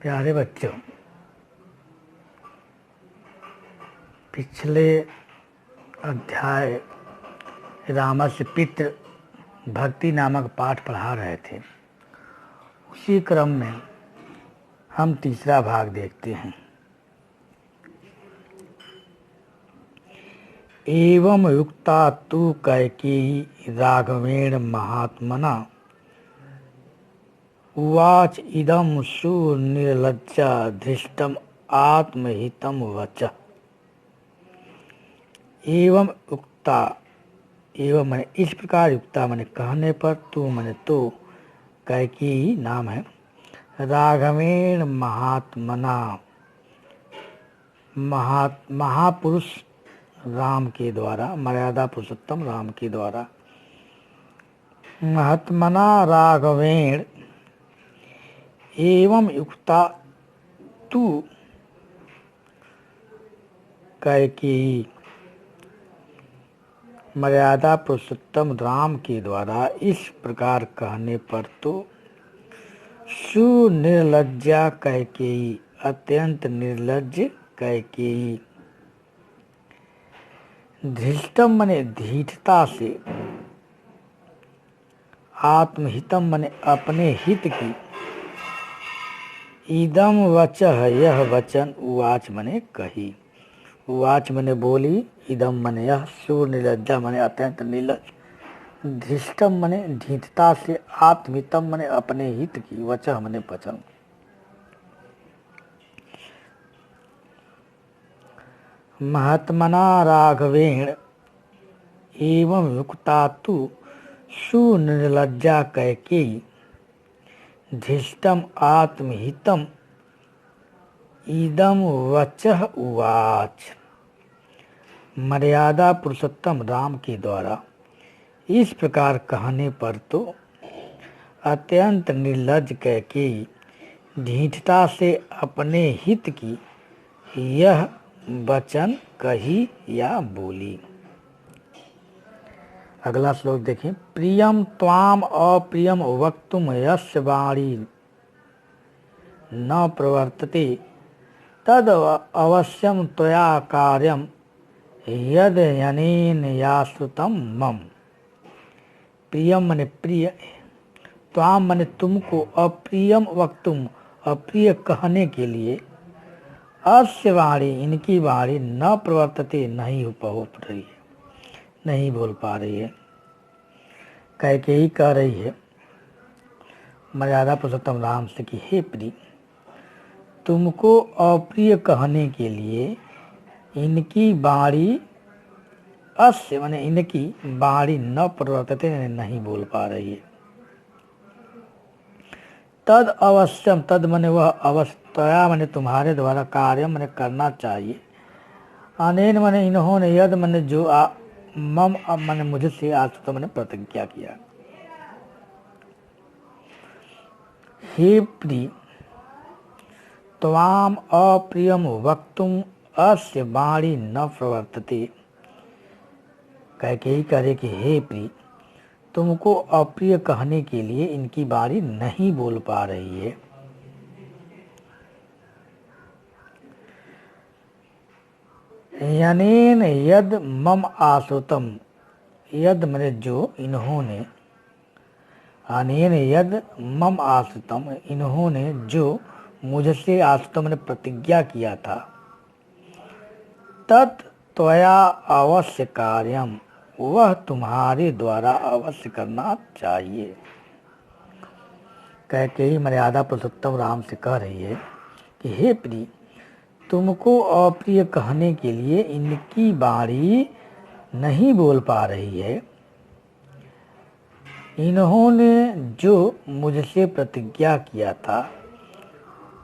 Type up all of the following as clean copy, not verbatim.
प्यारे बच्चों, पिछले अध्याय रामस्य पितृ भक्ति नामक पाठ पढ़ा रहे थे। उसी क्रम में हम तीसरा भाग देखते हैं। एवं युक्ता तु कैकेयी राघवेण महात्मना उवाच इदं सुनिर्लज्जा धृष्टम आत्महितं वचः। एवं युक्ता, एवं मैंने इस प्रकार, युक्ता मैंने कहने पर, तू मैंने तो, कैकेयी नाम है, राघवेण महात्मना महापुरुष राम के द्वारा, मर्यादा पुरुषोत्तम राम के द्वारा, महात्मना राघवेण एवं युक्ता तू कैकेयी, मर्यादा पुरुषोत्तम राम के द्वारा इस प्रकार कहने पर तो सुनिर्लज्जा कैकेयी, अत्यंत निर्लज्ज कैकेयी, धृष्टम मने धीठता से, आत्महितम मने अपने हित की, इदम वचः यह वचन, उवाच मने कही, उवाच मने बोली, इदम मने यह, सुनिर्लज्जा मने अत्यंत निर्लज्ज, धृष्टम मने ढीठता से, आत्महितम मने अपने हित की, वचः मने वचन। महात्मना राघवेण एवं युक्ता तु सुनिर्लज्जा कैकेयी धृष्टम आत्महितम इदम वचः उवाच। मर्यादा पुरुषोत्तम राम के द्वारा इस प्रकार कहने पर तो अत्यंत निर्लज्ज कैकेयी ढीठता से अपने हित की यह वचन कही या बोली। अगला श्लोक देखें। प्रियम त्वाम अप्रियम वक्तुम यस्य वाणी न प्रवर्तते तद अवश्यम त्वया कार्यम यद यनेन याश्रुतम मम। प्रियम मने प्रिय, त्वाम मने तुमको, अप्रियम वक्तुम अप्रिय कहने के लिए, अस्य वाणी इनकी वाणी न प्रवर्तते नहीं हो रही है, नहीं बोल पा रही है। कैकेयी कह रही है मर्यादा पुरुषोत्तम राम से कि हे प्रिय, तुमको अप्रिय कहने के लिए इनकी वाणी, अस्य माने इनकी वाणी न प्रवर्तते नहीं बोल पा रही है। तद अवश्यम, तद मने वह, अवश्यया मने तुम्हारे द्वारा, कार्य मने करना चाहिए, अनेन मने इन्होंने, यद मने जो, मम मने मुझसे, आज तो मैंने प्रतिज्ञा किया। हे प्रिय, त्वाम अप्रियम वक्तुम अस्य वाणी न प्रवर्तते। कैकेयी करे कि हे प्रिय, तुमको अप्रिय कहने के लिए इनकी वाणी नहीं बोल पा रही है। यनेन यद मम आश्रुतम, यद मने जो, इन्होंने, अनेन यद मम आश्रुतम इन्होंने जो मुझसे आश्रुतम ने प्रतिज्ञा किया था, तत् त्वया अवश्य कार्यम वह तुम्हारे द्वारा अवश्य करना चाहिए। कैकेयी मर्यादा पुरुषोत्तम राम से कह रही है कि हे प्रिय, तुमको अप्रिय कहने के लिए इनकी वाणी नहीं बोल पा रही है। इन्होंने जो मुझसे प्रतिज्ञा किया था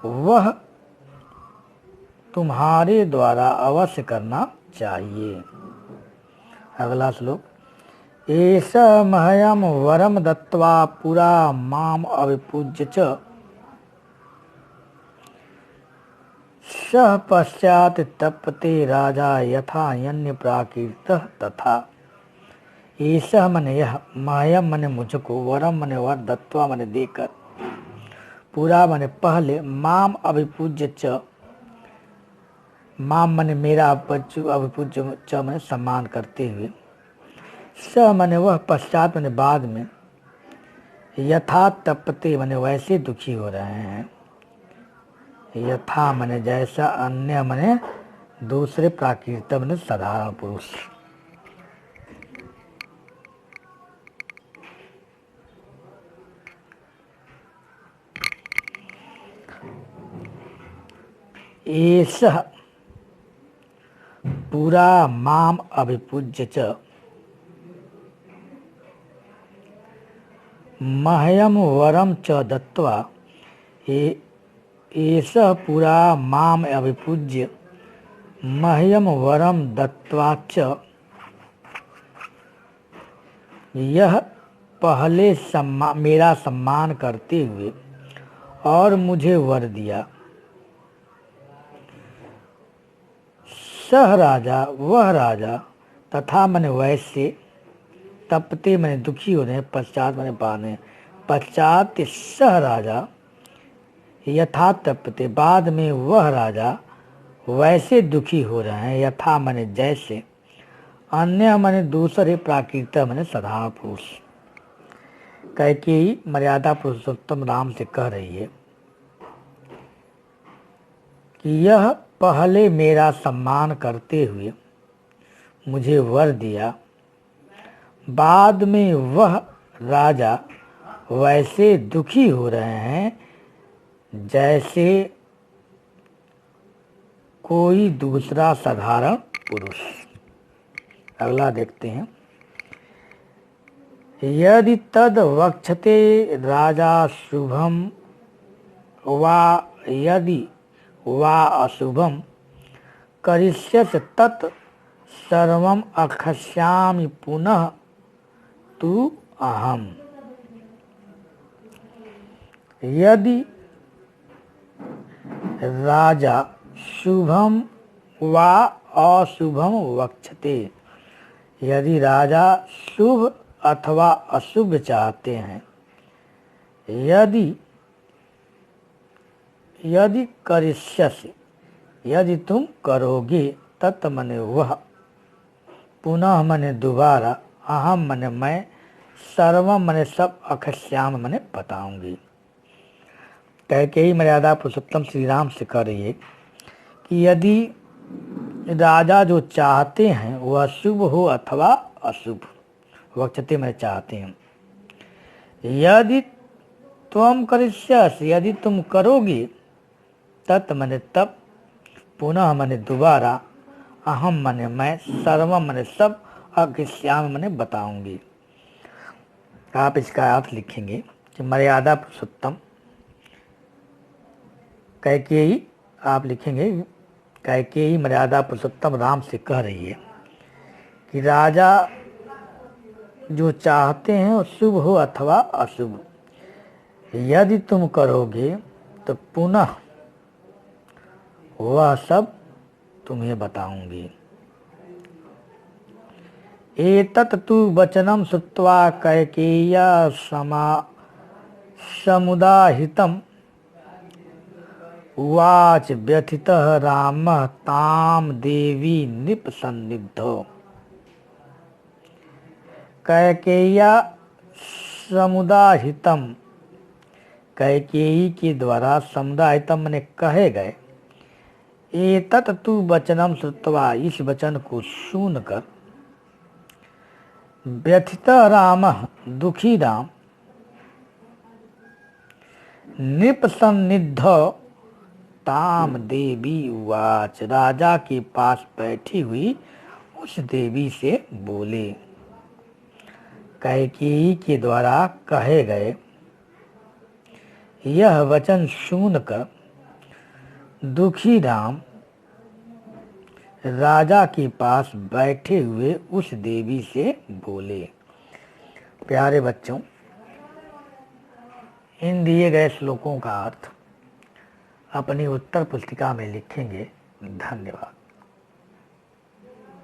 वह तुम्हारे द्वारा अवश्य करना चाहिए। अगला श्लोक। एष मह्यम वरम दत्त्वा पुरा माम अविपूज्य च सह पश्चात तपते राजा यथा यन्य प्राकृतः तथा। ऐसा मने यह, माया मने मुझको, वरम मने वर, दत्वा मने देकर, पूरा माने पहले, माम अभिपूज्य च, माम माने मेरा, अभिपूज्य च माने सम्मान करते हुए, स माने वह, पश्चात माने बाद में, यथा तपते माने वैसे दुखी हो रहे हैं, यथा माने जैसा, अन्य माने दूसरे, प्राकृत माने साधारण पुरुष। एषः पूरा माम अभिपूज्य च मह्यम वरम च दत्वा, एषः पूरा माम अभिपूज्य मह्यम वरम दत्वा च, यह पहले मेरा सम्मान करते हुए और मुझे वर दिया। सह राजा, वह राजा, तथा मने वैसे, तपते मने दुखी हो रहे, पश्चात मने पाने, पश्चात सह राजा, यथा तपते बाद में वह राजा वैसे दुखी हो रहे हैं, यथा मने जैसे, अन्य मने दूसरे, प्राकृत मने साधारण पुरुष। कैकेयी मर्यादा पुरुषोत्तम राम से कह रही है कि यह पहले मेरा सम्मान करते हुए मुझे वर दिया, बाद में वह राजा वैसे दुखी हो रहे हैं जैसे कोई दूसरा साधारण पुरुष। अगला देखते हैं। यदि तद वक्षते राजा शुभम वा यदि वा अशुभम करिष्यस तत् सर्वम अक्षस्यामि पुनः तु अहम। यदि राजा शुभम वा अशुभम वक्षते, यदि राजा शुभ अथवा अशुभ चाहते हैं, यदि करिष्यसि, यदि तुम करोगे, तत् मने वह, पुनः मने दोबारा, अहम मने मैं, सर्वम मने सब, अक्षस्याम मने बताऊंगी। कैकेयी मर्यादा पुरुषोत्तम श्री राम से कह रही है कि यदि राजा जो चाहते हैं वह शुभ हो अथवा अशुभ, वक्षते में चाहते हैं, यदि त्वम करिष्यसि, यदि तुम करोगे, तत् मने तब, पुनः मने दोबारा, अहम मने मैं, सर्वम मने सब, अक्षस्याम मने बताऊंगी। आप इसका अर्थ लिखेंगे कि मर्यादा पुरुषोत्तम कैकेयी, आप लिखेंगे कैकेयी मर्यादा पुरुषोत्तम राम से कह रही है कि राजा जो चाहते हैं वो शुभ हो अथवा अशुभ, यदि तुम करोगे तो पुनः वह सब तुम्हें बताऊंगी। एतत् तु वचनम श्रुत्वा कैकेय्या समुदाहितम् उवाच व्यथितः रामः ताम देवी नृपसन्निधौ। कैकेय्या समुदाहितम, कैकेयी के द्वारा, समुदाहितम ने कहे गए, एतत् तु वचनम श्रुत्वा, इस वचन को सुनकर, व्यथितः रामः, दुखी राम, नृपसन्निधौ ताम देवी उवाच, राजा के पास बैठी हुई उस देवी से बोले। कैकेयी के द्वारा कहे गए यह वचन सुनकर दुखी राम राजा के पास बैठे हुए उस देवी से बोले। प्यारे बच्चों, इन दिए गए श्लोकों का अर्थ अपनी उत्तर पुस्तिका में लिखेंगे। धन्यवाद।